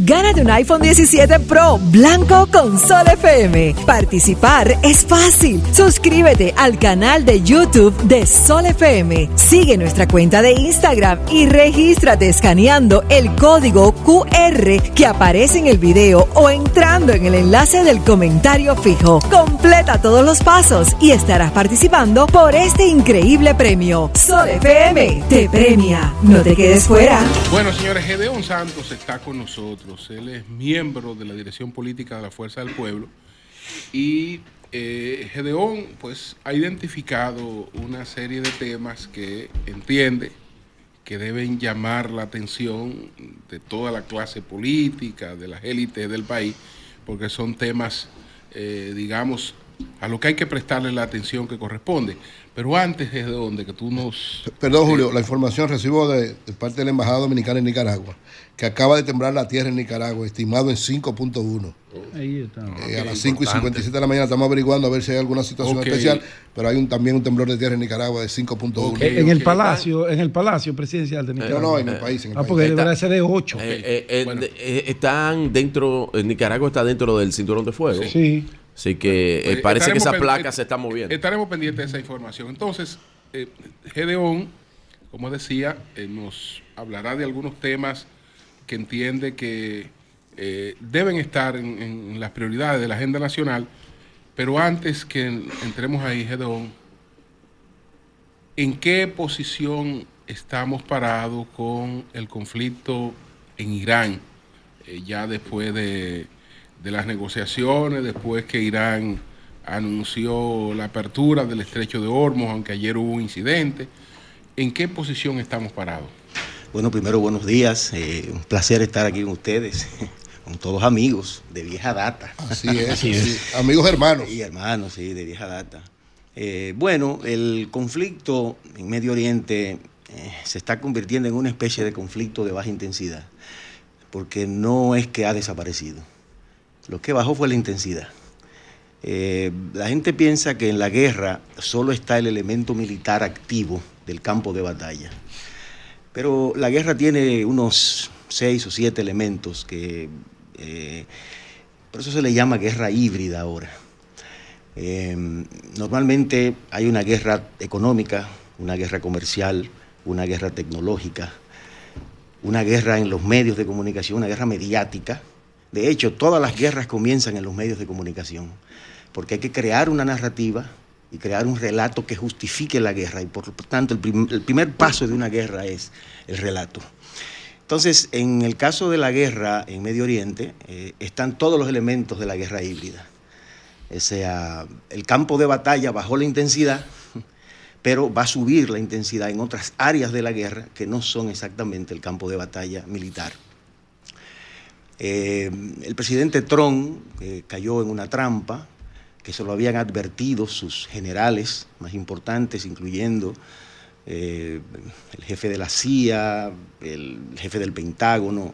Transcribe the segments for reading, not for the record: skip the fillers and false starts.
Gánate un iPhone 17 Pro blanco con Sol FM. Participar es fácil. Suscríbete al canal de YouTube de Sol FM. Sigue nuestra cuenta de Instagram y regístrate escaneando el código QR que aparece en el video o entrando en el enlace del comentario fijo. Completa todos los pasos y estarás participando por este increíble premio. Sol FM te premia. No te quedes fuera. Bueno, señores, Gedeón Santos está con nosotros. Él es miembro de la Dirección Política de la Fuerza del Pueblo y Gedeón pues ha identificado una serie de temas que entiende que deben llamar la atención de toda la clase política, de las élites del país, porque son temas, digamos, a lo que hay que prestarle la atención que corresponde. Pero antes de donde que tú nos... Perdón, Julio, la información recibo de parte de la Embajada Dominicana en Nicaragua, que acaba de temblar la tierra en Nicaragua, estimado en 5.1. Ahí está. A las 5:57 de la mañana estamos averiguando a ver si hay alguna situación especial, pero hay también un temblor de tierra en Nicaragua de 5.1. En el Palacio Presidencial de Nicaragua. No, en el país. Porque deberá ser de 8. Bueno. Están dentro, Nicaragua está dentro del cinturón de fuego. Sí. Así que parece que esa placa se está moviendo. Estaremos pendientes de esa información. Entonces, Gedeón, como decía, nos hablará de algunos temas que entiende que deben estar en las prioridades de la agenda nacional. Pero antes que entremos ahí, Gedeón, ¿en qué posición estamos parados con el conflicto en Irán? Ya después de las negociaciones, después que Irán anunció la apertura del estrecho de Hormuz, aunque ayer hubo un incidente. ¿En qué posición estamos parados? Bueno, primero, buenos días. Un placer estar aquí con ustedes, con todos amigos de vieja data. Así es, sí. Amigos hermanos. Y hermanos, sí, de vieja data. Bueno, el conflicto en Medio Oriente se está convirtiendo en una especie de conflicto de baja intensidad, porque no es que ha desaparecido. Lo que bajó fue la intensidad. La gente piensa que en la guerra solo está el elemento militar activo del campo de batalla. Pero la guerra tiene unos 6 o 7 elementos que... por eso se le llama guerra híbrida ahora. Normalmente hay una guerra económica, una guerra comercial, una guerra tecnológica, una guerra en los medios de comunicación, una guerra mediática. De hecho, todas las guerras comienzan en los medios de comunicación, porque hay que crear una narrativa y crear un relato que justifique la guerra, y por lo tanto el primer paso de una guerra es el relato. Entonces, en el caso de la guerra en Medio Oriente, están todos los elementos de la guerra híbrida. O sea, el campo de batalla bajó la intensidad, pero va a subir la intensidad en otras áreas de la guerra que no son exactamente el campo de batalla militar. El presidente Trump cayó en una trampa que se lo habían advertido sus generales más importantes, incluyendo el jefe de la CIA, el jefe del Pentágono,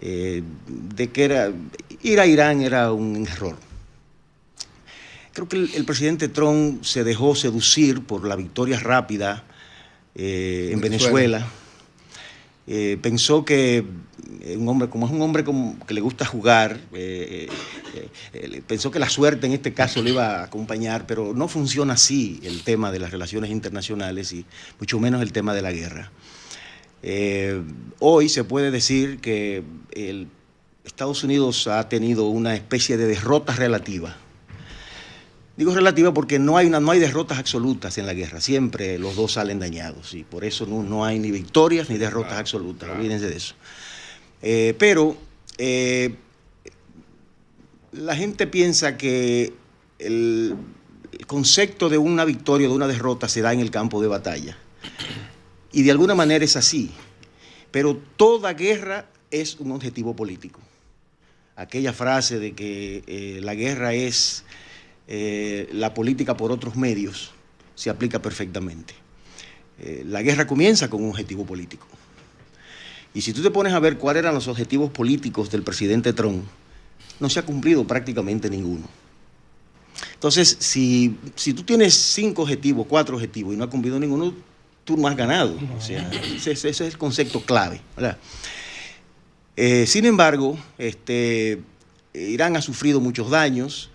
de que ir a Irán era un error. Creo que el presidente Trump se dejó seducir por la victoria rápida en Venezuela. Pensó que un hombre que le gusta jugar, pensó que la suerte en este caso le iba a acompañar, pero no funciona así el tema de las relaciones internacionales y mucho menos el tema de la guerra. Hoy se puede decir que Estados Unidos ha tenido una especie de derrota relativa. Digo relativa porque no hay derrotas absolutas en la guerra, siempre los dos salen dañados y por eso no hay ni victorias ni derrotas absolutas, olvídense de eso. Pero la gente piensa que el concepto de una victoria o de una derrota se da en el campo de batalla y de alguna manera es así, pero toda guerra es un objetivo político. Aquella frase de que la guerra es... la política por otros medios se aplica perfectamente. La guerra comienza con un objetivo político. Y si tú te pones a ver cuáles eran los objetivos políticos del presidente Trump, no se ha cumplido prácticamente ninguno. Entonces, si tú tienes 5 objetivos, 4 objetivos y no has cumplido ninguno, tú no has ganado. O sea, ese es el concepto clave, ¿verdad? Sin embargo, Irán ha sufrido muchos daños,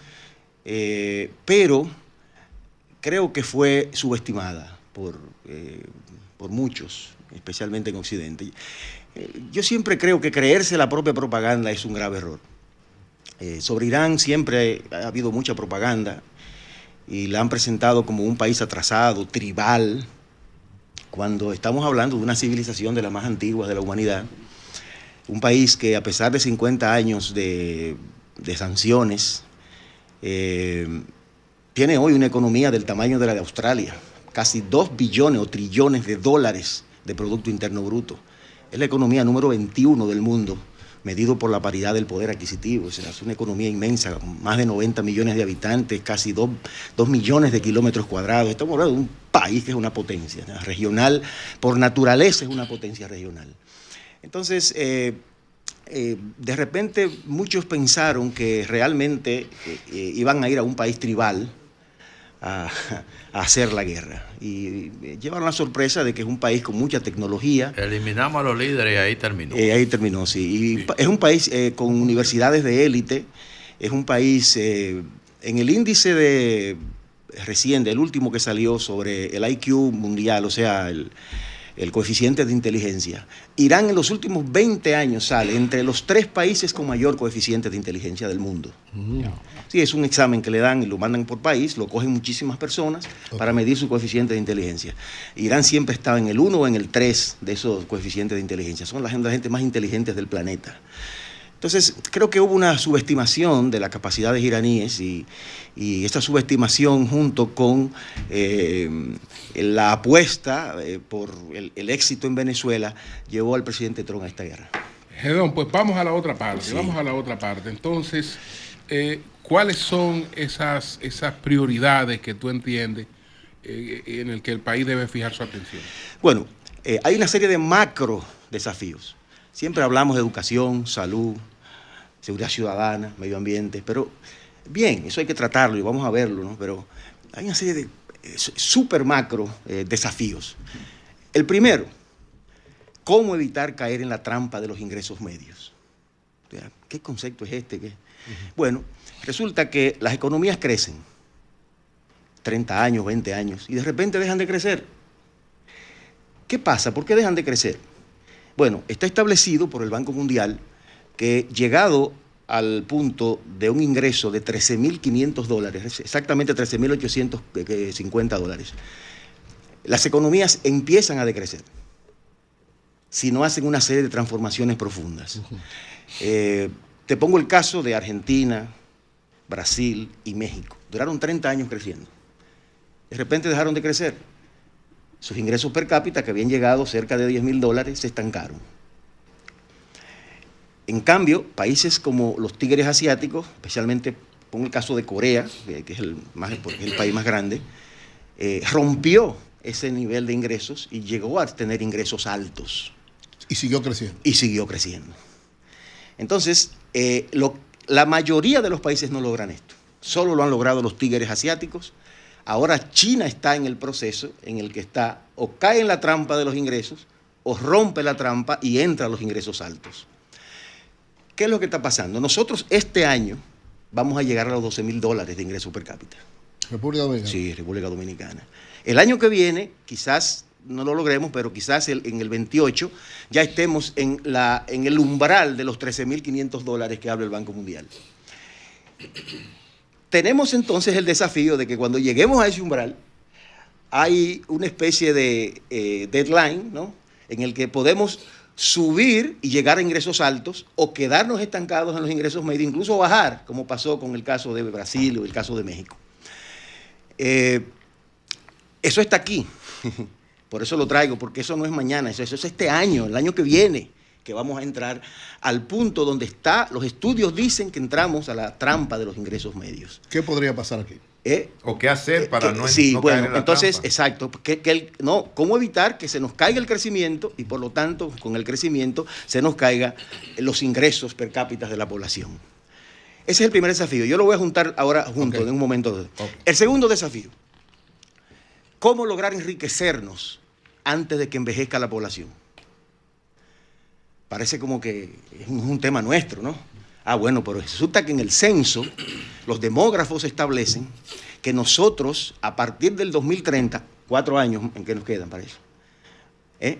pero creo que fue subestimada por muchos, especialmente en Occidente. Yo siempre creo que creerse la propia propaganda es un grave error. Sobre Irán siempre ha habido mucha propaganda y la han presentado como un país atrasado, tribal, cuando estamos hablando de una civilización de las más antiguas de la humanidad, un país que a pesar de 50 años de sanciones, tiene hoy una economía del tamaño de la de Australia, casi 2 billones o trillones de dólares de Producto Interno Bruto. Es la economía número 21 del mundo, medido por la paridad del poder adquisitivo. O sea, es una economía inmensa, más de 90 millones de habitantes, casi 2 millones de kilómetros cuadrados. Estamos hablando de un país que es una potencia, ¿no? Regional, por naturaleza es una potencia regional. Entonces, de repente muchos pensaron que realmente iban a ir a un país tribal a hacer la guerra. Y llevaron la sorpresa de que es un país con mucha tecnología. Eliminamos a los líderes y ahí terminó. Ahí terminó, sí. Y sí. Es un país con universidades de élite, es un país en el índice reciente, el último que salió sobre el IQ mundial, o sea, el coeficiente de inteligencia. Irán en los últimos 20 años sale entre los 3 países con mayor coeficiente de inteligencia del mundo. Sí, es un examen que le dan y lo mandan por país, lo cogen muchísimas personas para medir su coeficiente de inteligencia. Irán siempre estaba en el 1 o en el 3 de esos coeficientes de inteligencia. Son la gente más inteligentes del planeta. Entonces, creo que hubo una subestimación de las capacidades iraníes y esta subestimación junto con la apuesta por el éxito en Venezuela llevó al presidente Trump a esta guerra. Gedeón, pues vamos a la otra parte, sí. Entonces, ¿cuáles son esas prioridades que tú entiendes en el que el país debe fijar su atención? Bueno, hay una serie de macro desafíos. Siempre hablamos de educación, salud, seguridad ciudadana, medio ambiente, pero bien, eso hay que tratarlo y vamos a verlo, ¿no? Pero hay una serie de super macro desafíos. El primero, ¿cómo evitar caer en la trampa de los ingresos medios? O sea, ¿qué concepto es este? Bueno, resulta que las economías crecen 30 años, 20 años, y de repente dejan de crecer. ¿Qué pasa? ¿Por qué dejan de crecer? Bueno, está establecido por el Banco Mundial que llegado al punto de un ingreso de $13.500, exactamente $13.850, las economías empiezan a decrecer si no hacen una serie de transformaciones profundas. Te pongo el caso de Argentina, Brasil y México. Duraron 30 años creciendo. De repente dejaron de crecer. Sus ingresos per cápita, que habían llegado cerca de $10.000, se estancaron. En cambio, países como los tigres asiáticos, especialmente pongo el caso de Corea, que es el país más grande, rompió ese nivel de ingresos y llegó a tener ingresos altos. Y siguió creciendo. Entonces, la mayoría de los países no logran esto. Solo lo han logrado los tigres asiáticos. Ahora China está en el proceso en el que está o cae en la trampa de los ingresos o rompe la trampa y entra a los ingresos altos. ¿Qué es lo que está pasando? Nosotros este año vamos a llegar a los $12.000 de ingreso per cápita. ¿República Dominicana? Sí, República Dominicana. El año que viene, quizás no lo logremos, pero quizás en el 28 ya estemos en el umbral de los $13.500 que habla el Banco Mundial. Tenemos entonces el desafío de que cuando lleguemos a ese umbral hay una especie de deadline, ¿no?, en el que podemos subir y llegar a ingresos altos o quedarnos estancados en los ingresos medios, incluso bajar, como pasó con el caso de Brasil o el caso de México. Eso está aquí, por eso lo traigo, porque eso no es mañana, eso es este año, el año que viene, que vamos a entrar al punto donde los estudios dicen que entramos a la trampa de los ingresos medios. ¿Qué podría pasar aquí? ¿O qué hacer para no caer en la entonces, trampa? Exacto. ¿Cómo evitar que se nos caiga el crecimiento y por lo tanto con el crecimiento se nos caiga los ingresos per cápita de la población? Ese es el primer desafío. Yo lo voy a juntar ahora en un momento. El segundo desafío, ¿cómo lograr enriquecernos antes de que envejezca la población? parece como que es un tema nuestro, ¿no? Bueno, pero resulta que en el censo los demógrafos establecen que nosotros, a partir del 2030, 4 años en que nos quedan para eso,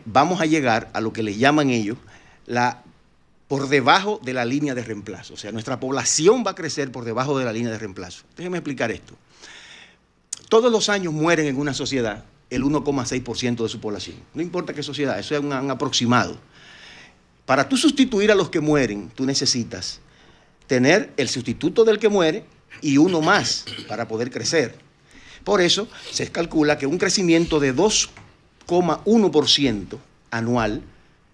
vamos a llegar a lo que le llaman ellos por debajo de la línea de reemplazo. O sea, nuestra población va a crecer por debajo de la línea de reemplazo. Déjenme explicar esto. Todos los años mueren en una sociedad el 1,6% de su población. No importa qué sociedad, eso es un aproximado. Para tú sustituir a los que mueren, tú necesitas tener el sustituto del que muere y uno más para poder crecer. Por eso se calcula que un crecimiento de 2,1% anual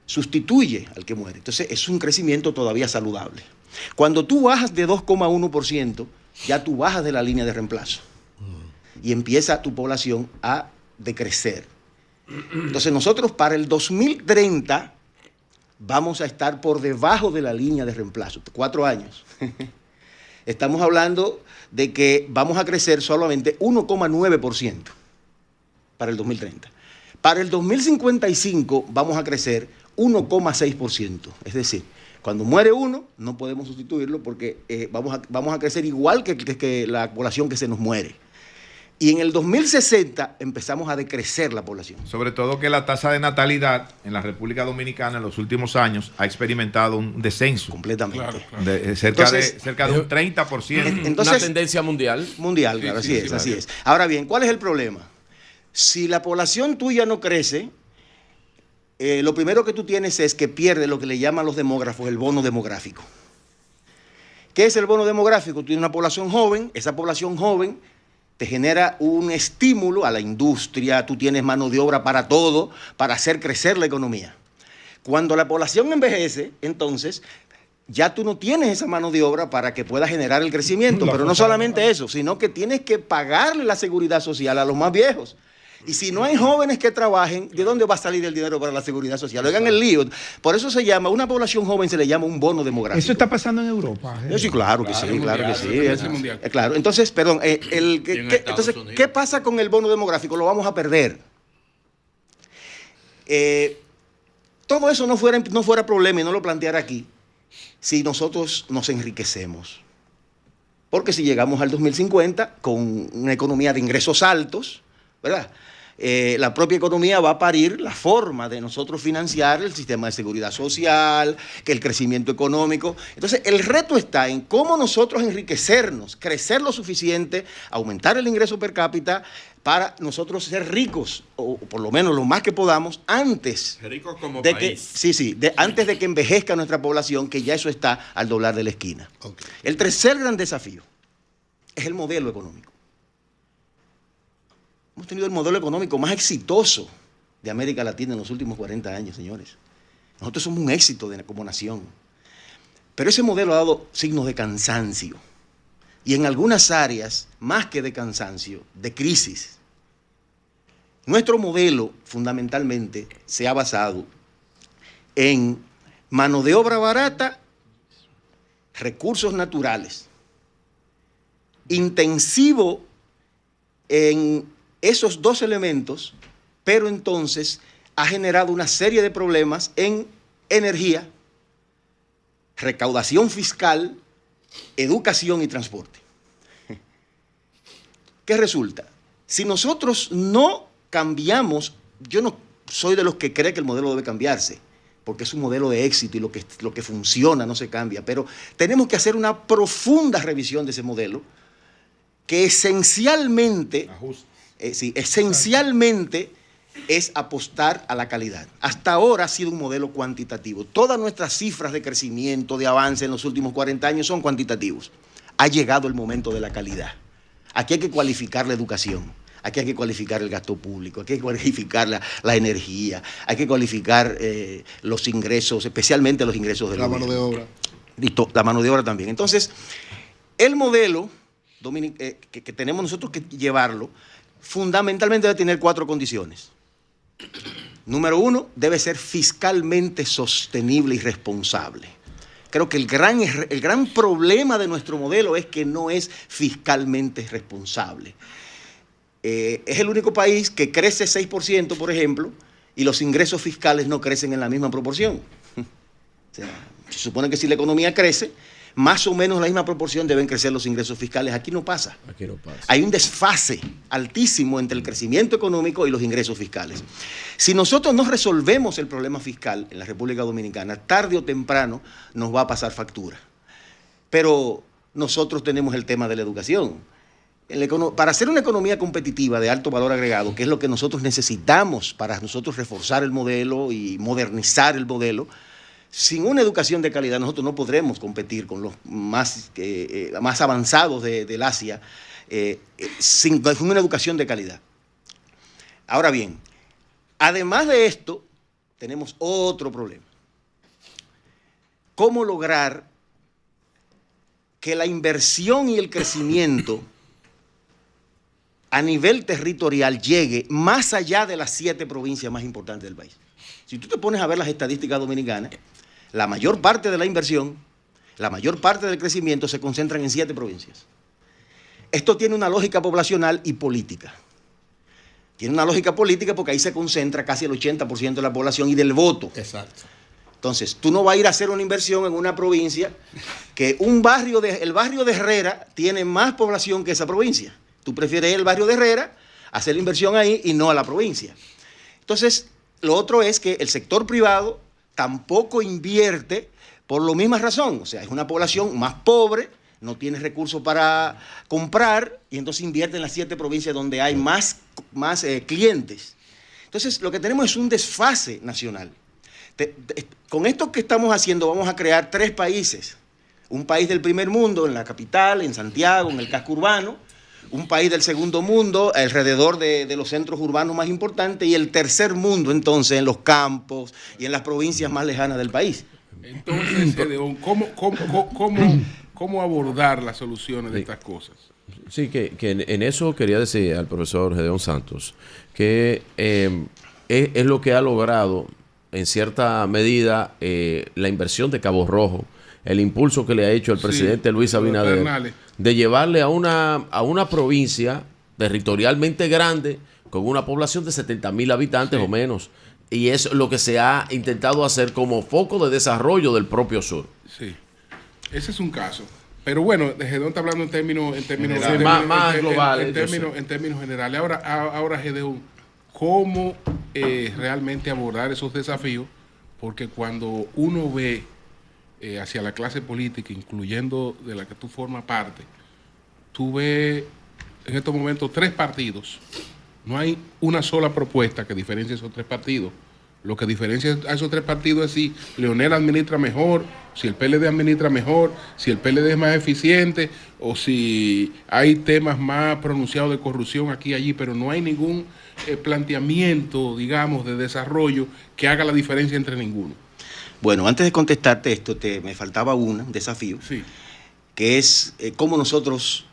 sustituye al que muere. Entonces es un crecimiento todavía saludable. Cuando tú bajas de 2,1%, ya tú bajas de la línea de reemplazo y empieza tu población a decrecer. Entonces nosotros para el 2030 vamos a estar por debajo de la línea de reemplazo, 4 años. Estamos hablando de que vamos a crecer solamente 1,9% para el 2030. Para el 2055 vamos a crecer 1,6%. Es decir, cuando muere uno, no podemos sustituirlo porque vamos a crecer igual que la población que se nos muere. Y en el 2060 empezamos a decrecer la población. Sobre todo que la tasa de natalidad en la República Dominicana en los últimos años ha experimentado un descenso. Completamente. Claro. Cerca de un 30%. Entonces, una tendencia mundial. Mundial, claro, así es. Ahora bien, ¿cuál es el problema? Si la población tuya no crece, lo primero que tú tienes es que pierde lo que le llaman los demógrafos el bono demográfico. ¿Qué es el bono demográfico? Tú tienes una población joven, esa población joven te genera un estímulo a la industria, tú tienes mano de obra para todo, para hacer crecer la economía. Cuando la población envejece, entonces ya tú no tienes esa mano de obra para que pueda generar el crecimiento, pero no solamente eso, sino que tienes que pagarle la seguridad social a los más viejos. Y si no hay jóvenes que trabajen, ¿de dónde va a salir el dinero para la seguridad social? Oigan el lío. Por eso se llama, una población joven se le llama un bono demográfico. Eso está pasando en Europa. Sí, claro que sí, claro que sí. Claro. Entonces, perdón, entonces, ¿qué pasa con el bono demográfico? Lo vamos a perder. Todo eso no fuera problema y no lo planteara aquí si nosotros nos enriquecemos. Porque si llegamos al 2050 con una economía de ingresos altos, ¿verdad? La propia economía va a parir la forma de nosotros financiar el sistema de seguridad social, que el crecimiento económico. Entonces, el reto está en cómo nosotros enriquecernos, crecer lo suficiente, aumentar el ingreso per cápita para nosotros ser ricos, o por lo menos lo más que podamos, antes Ricos como de país. antes de que envejezca nuestra población, que ya eso está al doblar de la esquina. Okay. El tercer gran desafío es el modelo económico. Hemos tenido el modelo económico más exitoso de América Latina en los últimos 40 años, señores. Nosotros somos un éxito como nación. Pero ese modelo ha dado signos de cansancio. Y en algunas áreas, más que de cansancio, de crisis. Nuestro modelo, fundamentalmente, se ha basado en mano de obra barata, recursos naturales, intensivo en esos dos elementos, pero entonces ha generado una serie de problemas en energía, recaudación fiscal, educación y transporte. ¿Qué resulta? Si nosotros no cambiamos, yo no soy de los que cree que el modelo debe cambiarse, porque es un modelo de éxito y lo que funciona no se cambia, pero tenemos que hacer una profunda revisión de ese modelo que esencialmente es apostar a la calidad. Hasta ahora ha sido un modelo cuantitativo. Todas nuestras cifras de crecimiento, de avance en los últimos 40 años son cuantitativos. Ha llegado el momento de la calidad. Aquí hay que cualificar la educación, aquí hay que cualificar el gasto público, aquí hay que cualificar la energía, hay que cualificar los ingresos, especialmente los ingresos del gobierno. La mano de obra. La mano de obra también. Entonces, el modelo que tenemos nosotros que llevarlo, fundamentalmente debe tener 4 condiciones. Número 1, debe ser fiscalmente sostenible y responsable. Creo que el gran problema de nuestro modelo es que no es fiscalmente responsable. Es el único país que crece 6%, por ejemplo, y los ingresos fiscales no crecen en la misma proporción. O sea, se supone que si la economía crece, más o menos la misma proporción deben crecer los ingresos fiscales. Aquí no pasa. Hay un desfase altísimo entre el crecimiento económico y los ingresos fiscales. Si nosotros no resolvemos el problema fiscal en la República Dominicana, tarde o temprano nos va a pasar factura. Pero nosotros tenemos el tema de la educación. Para hacer una economía competitiva de alto valor agregado, que es lo que nosotros necesitamos para nosotros reforzar el modelo y modernizar el modelo, sin una educación de calidad nosotros no podremos competir con los más avanzados del Asia sin una educación de calidad. Ahora bien, además de esto, tenemos otro problema. ¿Cómo lograr que la inversión y el crecimiento a nivel territorial llegue más allá de las 7 provincias más importantes del país? Si tú te pones a ver las estadísticas dominicanas, la mayor parte de la inversión, la mayor parte del crecimiento se concentran en 7 provincias. Esto tiene una lógica poblacional y política. Tiene una lógica política porque ahí se concentra casi el 80% de la población y del voto. Exacto. Entonces, tú no vas a ir a hacer una inversión en una provincia que el barrio de Herrera tiene más población que esa provincia. Tú prefieres el barrio de Herrera, hacer la inversión ahí y no a la provincia. Entonces, lo otro es que el sector privado tampoco invierte por la misma razón. O sea, es una población más pobre, no tiene recursos para comprar y entonces invierte en las 7 provincias donde hay más clientes. Entonces, lo que tenemos es un desfase nacional. Con esto que estamos haciendo vamos a crear 3 países. Un país del primer mundo en la capital, en Santiago, en el casco urbano. Un país del segundo mundo alrededor de los centros urbanos más importantes y el tercer mundo entonces en los campos y en las provincias más lejanas del país. Entonces, ¿cómo abordar las soluciones de estas cosas? Sí, que en eso quería decir al profesor Gedeón Santos que es lo que ha logrado en cierta medida la inversión de Cabo Rojo, el impulso que le ha hecho el presidente Luis Abinader de llevarle a una provincia territorialmente grande con una población de 70,000 habitantes o menos. Y es lo que se ha intentado hacer como foco de desarrollo del propio sur. Sí, ese es un caso. Pero bueno, Gedeón está hablando en términos más globales. En términos generales. Ahora Gedeón, ¿cómo realmente abordar esos desafíos? Porque cuando uno ve hacia la clase política, incluyendo de la que tú formas parte, tú ves en estos momentos 3 partidos. No hay una sola propuesta que diferencie esos 3 partidos. Lo que diferencia a esos 3 partidos es si Leonel administra mejor, si el PLD administra mejor, si el PLD es más eficiente o si hay temas más pronunciados de corrupción aquí y allí, pero no hay ningún planteamiento, digamos, de desarrollo que haga la diferencia entre ninguno. Bueno, antes de contestarte esto, me faltaba un desafío, sí, que es cómo nosotros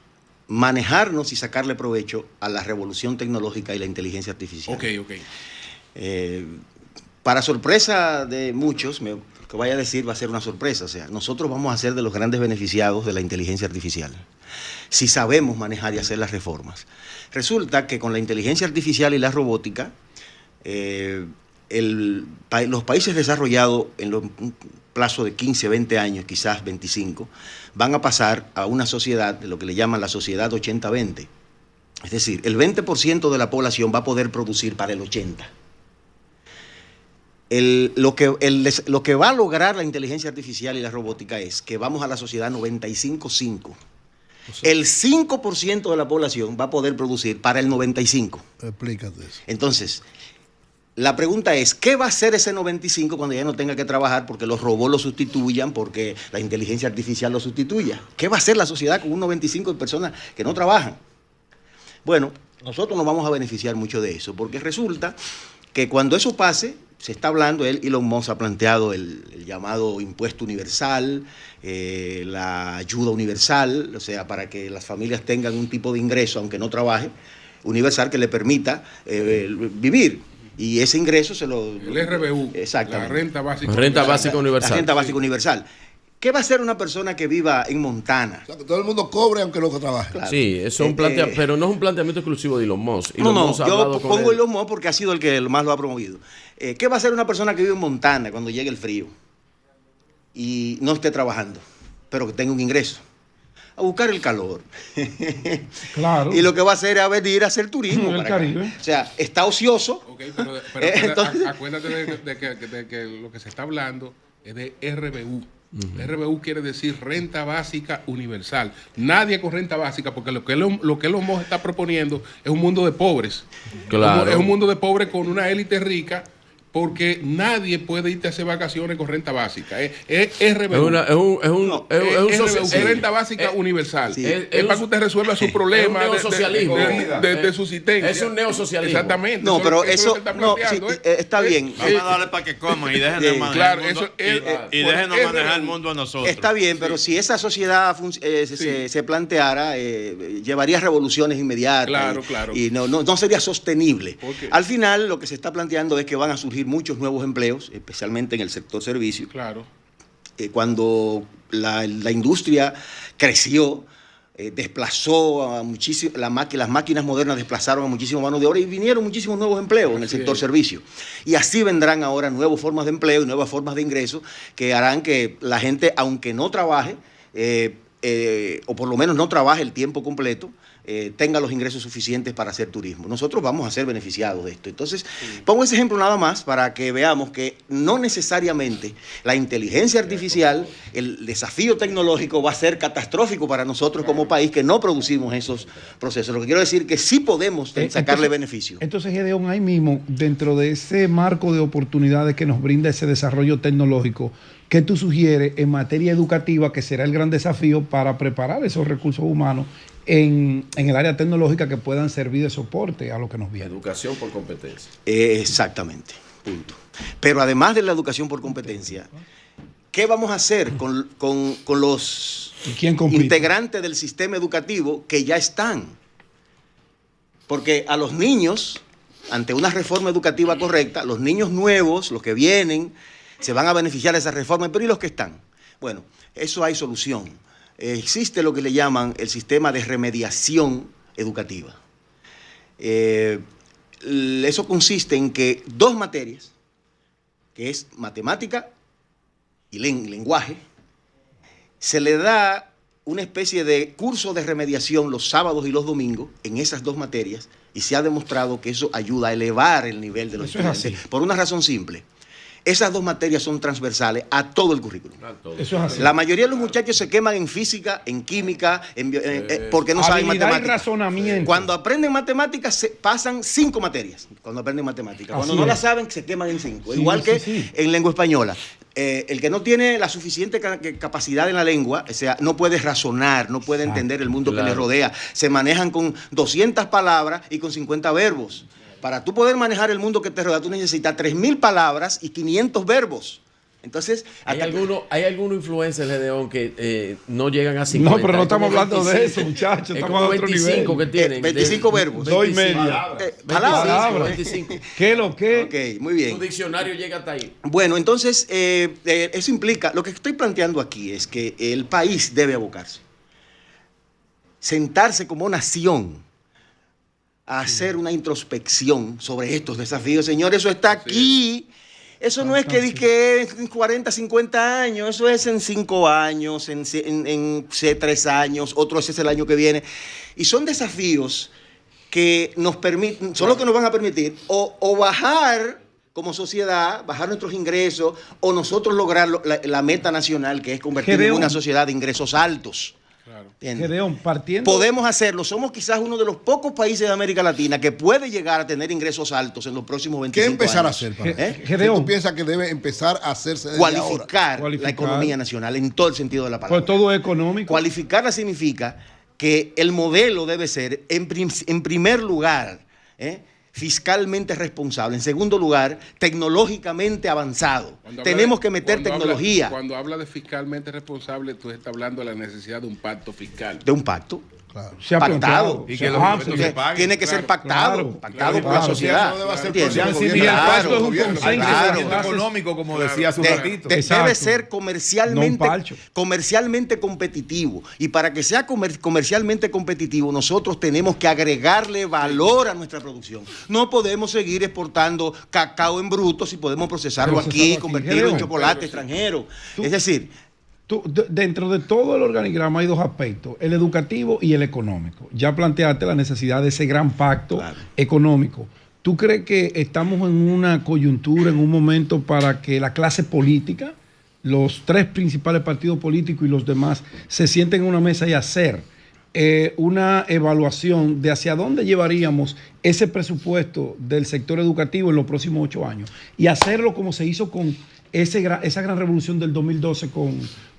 manejarnos y sacarle provecho a la revolución tecnológica y la inteligencia artificial. Ok. Para sorpresa de muchos, lo que vaya a decir va a ser una sorpresa. O sea, nosotros vamos a ser de los grandes beneficiados de la inteligencia artificial, si sabemos manejar y hacer las reformas. Resulta que con la inteligencia artificial y la robótica, los países desarrollados en un plazo de 15, 20 años, quizás 25, van a pasar a una sociedad, de lo que le llaman la sociedad 80-20. Es decir, el 20% de la población va a poder producir para el 80%. Lo que va a lograr la inteligencia artificial y la robótica es que vamos a la sociedad 95-5. El 5% de la población va a poder producir para el 95%. Explícate eso. Entonces, la pregunta es, ¿qué va a hacer ese 95 cuando ya no tenga que trabajar porque los robots lo sustituyan, porque la inteligencia artificial lo sustituya? ¿Qué va a hacer la sociedad con un 95 de personas que no trabajan? Bueno, nosotros nos vamos a beneficiar mucho de eso, porque resulta que cuando eso pase, se está hablando, Elon Musk ha planteado el llamado impuesto universal, la ayuda universal, o sea, para que las familias tengan un tipo de ingreso, aunque no trabaje, universal que le permita vivir. Y ese ingreso se lo... El RBU, exactamente, la renta básica universal. La renta básica universal. ¿Qué va a hacer una persona que viva en Montana? O sea, que todo el mundo cobre aunque no trabaje. Claro. Sí, eso es un pero no es un planteamiento exclusivo de Elon Musk. Yo pongo Elon Musk porque ha sido el que más lo ha promovido. ¿Qué va a hacer una persona que vive en Montana cuando llegue el frío? y no esté trabajando, pero que tenga un ingreso. A buscar el calor. Claro. Y lo que va a hacer es venir a hacer turismo. El Caribe. O sea, está ocioso. Okay, pero entonces, acuérdate de que lo que se está hablando es de RBU. RBU quiere decir renta básica universal. Nadie con renta básica, porque lo que Elon Musk está proponiendo es un mundo de pobres. Claro. Es un mundo de pobres con una élite rica, porque nadie puede irte a hacer vacaciones con renta básica. Es RBU. Es renta básica universal. Sí. Es para que usted resuelva sus problemas de subsistencia. Es un neosocialismo. Exactamente. No, pero eso está bien. Vamos a darle para que coman y dejen de manejar el mundo, y dejen de manejar el mundo a nosotros. Está bien, pero si esa sociedad se planteara, llevaría revoluciones inmediatas. Claro. Y no sería sostenible. Al final, lo que se está planteando es que van a surgir muchos nuevos empleos, especialmente en el sector servicio. Claro. Cuando la industria creció, desplazó a muchísimo, las máquinas modernas desplazaron a muchísima mano de obra y vinieron muchísimos nuevos empleos en el sector servicio. Y así vendrán ahora nuevas formas de empleo y nuevas formas de ingreso que harán que la gente, aunque no trabaje, o por lo menos no trabaje el tiempo completo, tenga los ingresos suficientes para hacer turismo. Nosotros vamos a ser beneficiados de esto. Entonces, pongo ese ejemplo nada más para que veamos que no necesariamente la inteligencia artificial, el desafío tecnológico va a ser catastrófico para nosotros como país que no producimos esos procesos. Lo que quiero decir es que sí podemos sacarle beneficio. Entonces, Gedeón, ahí mismo, dentro de ese marco de oportunidades que nos brinda ese desarrollo tecnológico, ¿qué tú sugieres en materia educativa que será el gran desafío para preparar esos recursos humanos en el área tecnológica que puedan servir de soporte a lo que nos viene? Educación por competencia. Exactamente, punto. Pero además de la educación por competencia, ¿qué vamos a hacer con los integrantes del sistema educativo que ya están? Porque a los niños, ante una reforma educativa correcta, los niños nuevos, los que vienen, se van a beneficiar de esa reforma, pero ¿y los que están? Bueno, eso hay solución. Existe lo que le llaman el sistema de remediación educativa. Eso consiste en que 2 materias, que es matemática y lenguaje, se le da una especie de curso de remediación los sábados y los domingos en esas 2 materias y se ha demostrado que eso ayuda a elevar el nivel de los estudiantes. Por una razón simple. Esas 2 materias son transversales a todo el currículum. Eso es así. La mayoría de los muchachos se queman en física, en química, porque no saben matemáticas. Y razonamiento. Cuando aprenden matemáticas, pasan 5 materias. Cuando aprenden matemáticas. Cuando no las saben, se queman en 5. Igual que en lengua española. El que no tiene la suficiente capacidad en la lengua, o sea, no puede razonar, no puede entender el mundo que le rodea. Se manejan con 200 palabras y con 50 verbos. Para tú poder manejar el mundo que te rodea, tú necesitas 3.000 palabras y 500 verbos. Entonces, ¿Hay algunos influencers, Gedeón, que no llegan a 50? No, pero no estamos hablando de eso, muchachos. Estamos a otro 25 nivel. Que tienen. 25 verbos. 2,5. Palabras. 25. ¿Qué lo que? Ok, muy bien. Tu diccionario llega hasta ahí. Bueno, entonces, eso implica, lo que estoy planteando aquí es que el país debe abocarse. Sentarse como nación a hacer una introspección sobre estos desafíos. Señores, eso está aquí. Eso no es que en 40, 50 años, eso es en 5 años, en 3 años, otro es el año que viene. Y son desafíos que nos permiten, son los que nos van a permitir o bajar como sociedad, bajar nuestros ingresos, o nosotros lograr la meta nacional, que es convertirnos en una sociedad de ingresos altos. Gedeón, podemos hacerlo. Somos quizás uno de los pocos países de América Latina que puede llegar a tener ingresos altos en los próximos 25 años. ¿Qué empezar a hacer para eso? ¿Qué tú piensas que debe empezar a hacerse desde cualificar la economía nacional en todo el sentido de la palabra? Pues todo es económico. Cualificarla significa que el modelo debe ser, en primer lugar, fiscalmente responsable. En segundo lugar, tecnológicamente avanzado. Tenemos que meter tecnología. Cuando habla de fiscalmente responsable, tú estás hablando de la necesidad de un pacto fiscal. De un pacto. Claro. Se ha pactado. Y que los impuestos se paguen. Tiene que ser pactado, pactado por la sociedad. No debe ser ¿Entiendes? por el Y el gobierno. pacto es un Gobierno. consenso. Claro, económico, como decía hace un ratito. Debe ser No comercialmente competitivo. Y para que sea comercialmente competitivo, nosotros tenemos que agregarle valor a nuestra producción. No podemos seguir exportando cacao en bruto si podemos procesarlo aquí, convertirlo en chocolate extranjero. Es decir, Dentro de todo el organigrama hay dos aspectos, el educativo y el económico. Ya planteaste la necesidad de ese gran pacto económico. ¿Tú crees que estamos en una coyuntura, en un momento para que la clase política, los tres principales partidos políticos y los demás, se sienten en una mesa y hacer una evaluación de hacia dónde llevaríamos ese presupuesto del sector educativo en los próximos 8 años? Y hacerlo como se hizo con esa gran revolución del 2012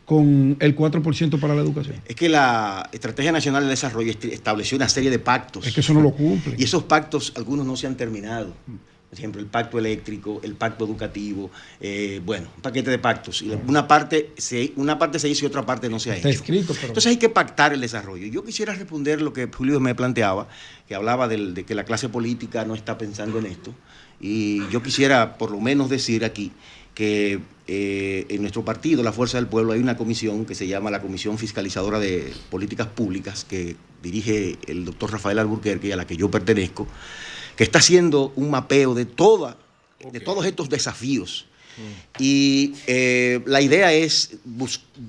con el 4% para la educación. Es que la Estrategia Nacional de Desarrollo estableció una serie de pactos. Es que eso no lo cumple. Y esos pactos, algunos no se han terminado. Por ejemplo, el pacto eléctrico, el pacto educativo, un paquete de pactos. Y una parte se hizo y otra parte no se ha hecho. Está escrito, pero... Entonces hay que pactar el desarrollo. Yo quisiera responder lo que Julio me planteaba, que hablaba de que la clase política no está pensando en esto. Y yo quisiera por lo menos decir aquí que en nuestro partido, la Fuerza del Pueblo, hay una comisión que se llama la Comisión Fiscalizadora de Políticas Públicas, que dirige el doctor Rafael Alburquerque, a la que yo pertenezco, que está haciendo un mapeo de todos estos desafíos. Y la idea es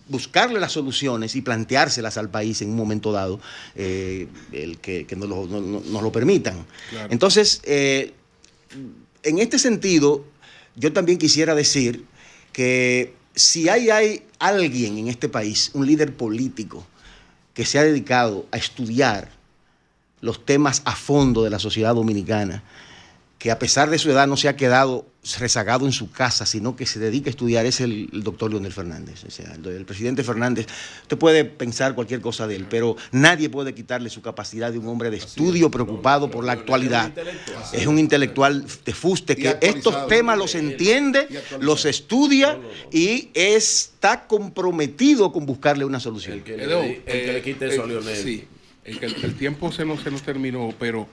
buscarle las soluciones y planteárselas al país en un momento dado, que nos lo permitan. Claro. Entonces, en este sentido, yo también quisiera decir que si hay alguien en este país, un líder político, que se ha dedicado a estudiar los temas a fondo de la sociedad dominicana, que a pesar de su edad no se ha quedado rezagado en su casa, sino que se dedica a estudiar, es el doctor Leonel Fernández. O sea, el presidente Fernández, usted puede pensar cualquier cosa de él, pero nadie puede quitarle su capacidad de un hombre de estudio preocupado por la actualidad. Es un intelectual de fuste que estos temas los entiende, los estudia y está comprometido con buscarle una solución. El que le quite eso a Leonel. Sí, el tiempo se nos terminó, pero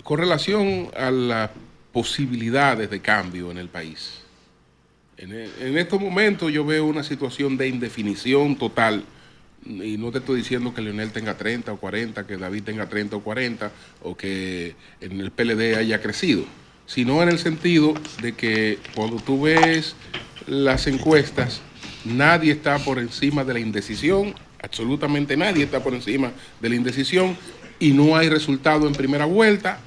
con relación a las posibilidades de cambio en el país, en estos momentos yo veo una situación de indefinición total, y no te estoy diciendo que Leonel tenga 30 o 40, que David tenga 30 o 40, o que en el PLD haya crecido, sino en el sentido de que cuando tú ves las encuestas, nadie está por encima de la indecisión, absolutamente nadie está por encima de la indecisión, y no hay resultado en primera vuelta,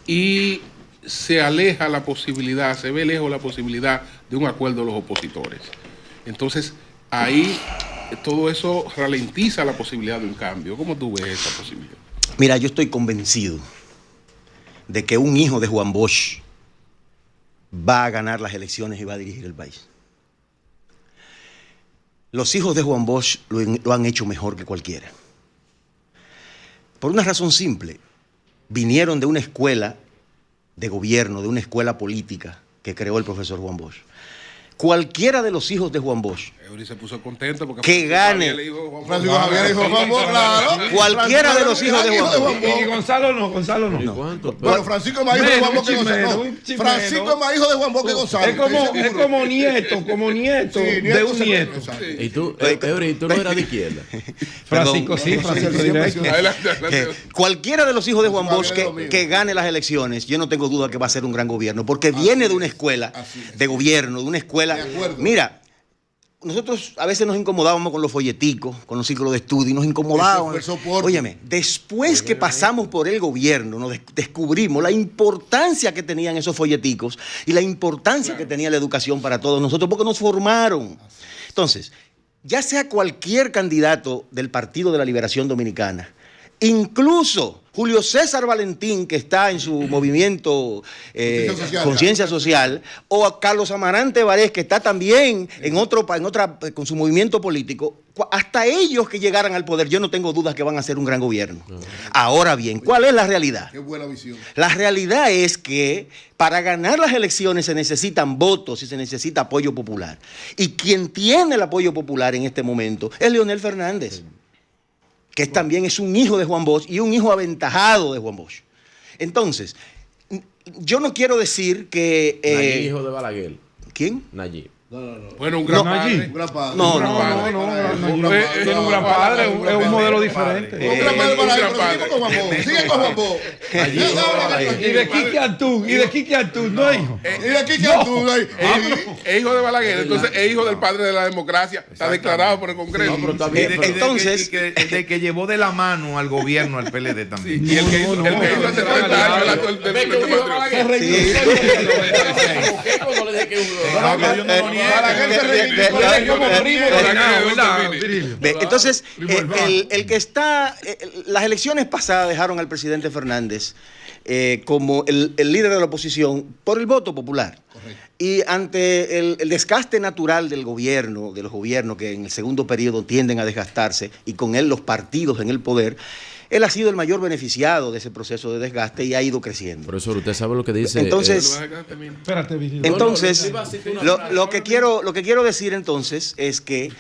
y se aleja la posibilidad, se ve lejos la posibilidad de un acuerdo de los opositores. Entonces, ahí todo eso ralentiza la posibilidad de un cambio. ¿Cómo tú ves esa posibilidad? Mira, yo estoy convencido de que un hijo de Juan Bosch va a ganar las elecciones y va a dirigir el país. Los hijos de Juan Bosch lo han hecho mejor que cualquiera. Por una razón simple. Vinieron de una escuela de gobierno, de una escuela política que creó el profesor Juan Bosch. Cualquiera de los hijos de Juan Bosch se puso contento porque que gane, Francisco Javier dijo Juan Bosch, claro. Cualquiera de los hijos de Juan Bosch. Y Gonzalo no. Bueno, Francisco es más hijo de Juan Bosch que Gonzalo. Francisco es más hijo de Juan Bosch que Gonzalo. Es como nieto de un nieto. Y tú, Eury, tú no eras de izquierda. Francisco, sí, Francisco directo. Cualquiera de los hijos de Juan Bosch que gane las elecciones, yo no tengo duda que va a ser un gran gobierno, porque viene de una escuela de gobierno, de una escuela. Mira, nosotros a veces nos incomodábamos con los folleticos, con los ciclos de estudio, nos incomodábamos. Óyeme, después que pasamos por el gobierno, nos descubrimos la importancia que tenían esos folleticos y la importancia que tenía la educación para todos nosotros, porque nos formaron. Entonces, ya sea cualquier candidato del Partido de la Liberación Dominicana, incluso Julio César Valentín, que está en su movimiento Conciencia Social, o a Carlos Amarante Varés, que está también en otra con su movimiento político, hasta ellos que llegaran al poder, yo no tengo dudas que van a hacer un gran gobierno. Ahora bien, ¿cuál es la realidad? Qué buena visión. La realidad es que para ganar las elecciones se necesitan votos y se necesita apoyo popular. Y quien tiene el apoyo popular en este momento es Leonel Fernández. que también es un hijo de Juan Bosch y un hijo aventajado de Juan Bosch. Entonces, yo no quiero decir que... Nayib, hijo de Balaguer. ¿Quién? Nayib. Bueno, un gran padre. No. Tiene un gran padre, es un modelo diferente. Un gran padre para él. Sigue con Juan Bosch. Y de Quique Antún, no hijo. Y de Quique Antún, es hijo de Balaguer, entonces es hijo del padre de la democracia. Está declarado por el Congreso. Entonces, de que llevó de la mano al gobierno al PLD también. Y el que hizo hace 30 años entonces, el que está, las elecciones pasadas dejaron al presidente Fernández como el líder de la oposición por el voto popular. Correcto. Y ante el desgaste natural del gobierno, de los gobiernos que en el segundo periodo tienden a desgastarse, y con él los partidos en el poder, él ha sido el mayor beneficiado de ese proceso de desgaste y ha ido creciendo. Profesor, usted sabe lo que dice. Entonces, lo que quiero decir entonces es que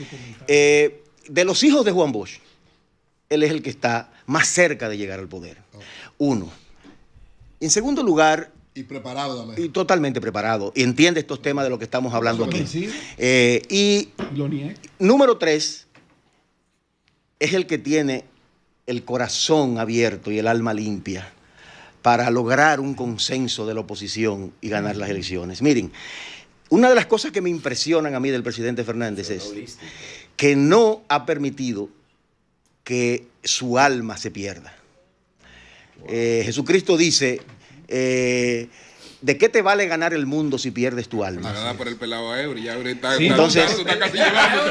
de los hijos de Juan Bosch, él es el que está más cerca de llegar al poder. Uno. En segundo lugar, y preparado también. Y totalmente preparado. Y entiende estos temas de lo que estamos hablando aquí. Y número 3, es el que tiene el corazón abierto y el alma limpia para lograr un consenso de la oposición y ganar las elecciones. Miren, una de las cosas que me impresionan a mí del presidente Fernández es que no ha permitido que su alma se pierda. Jesucristo dice, ¿de qué te vale ganar el mundo si pierdes tu alma? Nada por el pelado a Eury, ya Eury está, entonces, está casi llevando.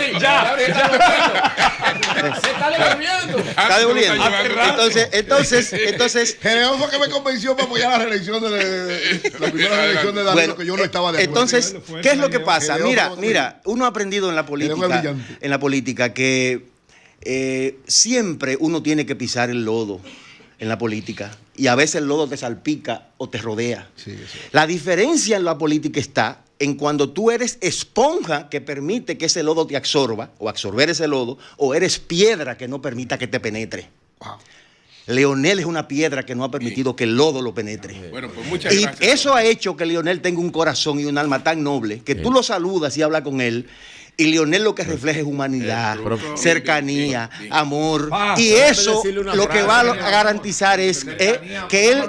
Se está devolviendo. Está devolviendo. Entonces. Gedeón fue que me convenció para apoyar la reelección de la primera reelección de Danilo, que yo no estaba de acuerdo. Entonces, ¿qué es lo que pasa? Mira, uno ha aprendido en la política que siempre uno tiene que pisar el lodo en la política, y a veces el lodo te salpica o te rodea. Sí. La diferencia en la política está en cuando tú eres esponja que permite que ese lodo te absorba, o absorber ese lodo, o eres piedra que no permita que te penetre. Wow. Leonel es una piedra que no ha permitido que el lodo lo penetre. Bueno, pues muchas gracias. Y eso ha hecho que Leonel tenga un corazón y un alma tan noble que tú lo saludas y hablas con él, y Leonel lo que refleja es humanidad, cercanía, amor. Y eso lo que va a garantizar es que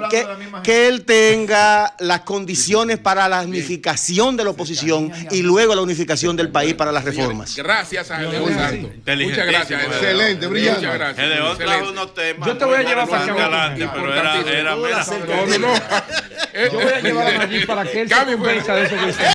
él tenga las condiciones para la unificación de la oposición y luego la unificación del país para las reformas. Gracias a Gedeón Santos. Muchas gracias. Excelente, brillante. Muchas gracias. Gedeón trajo unos temas. Yo te voy a llevar para adelante, pero era Yo voy a llevar a Nayib para que él se convenza de eso que dice.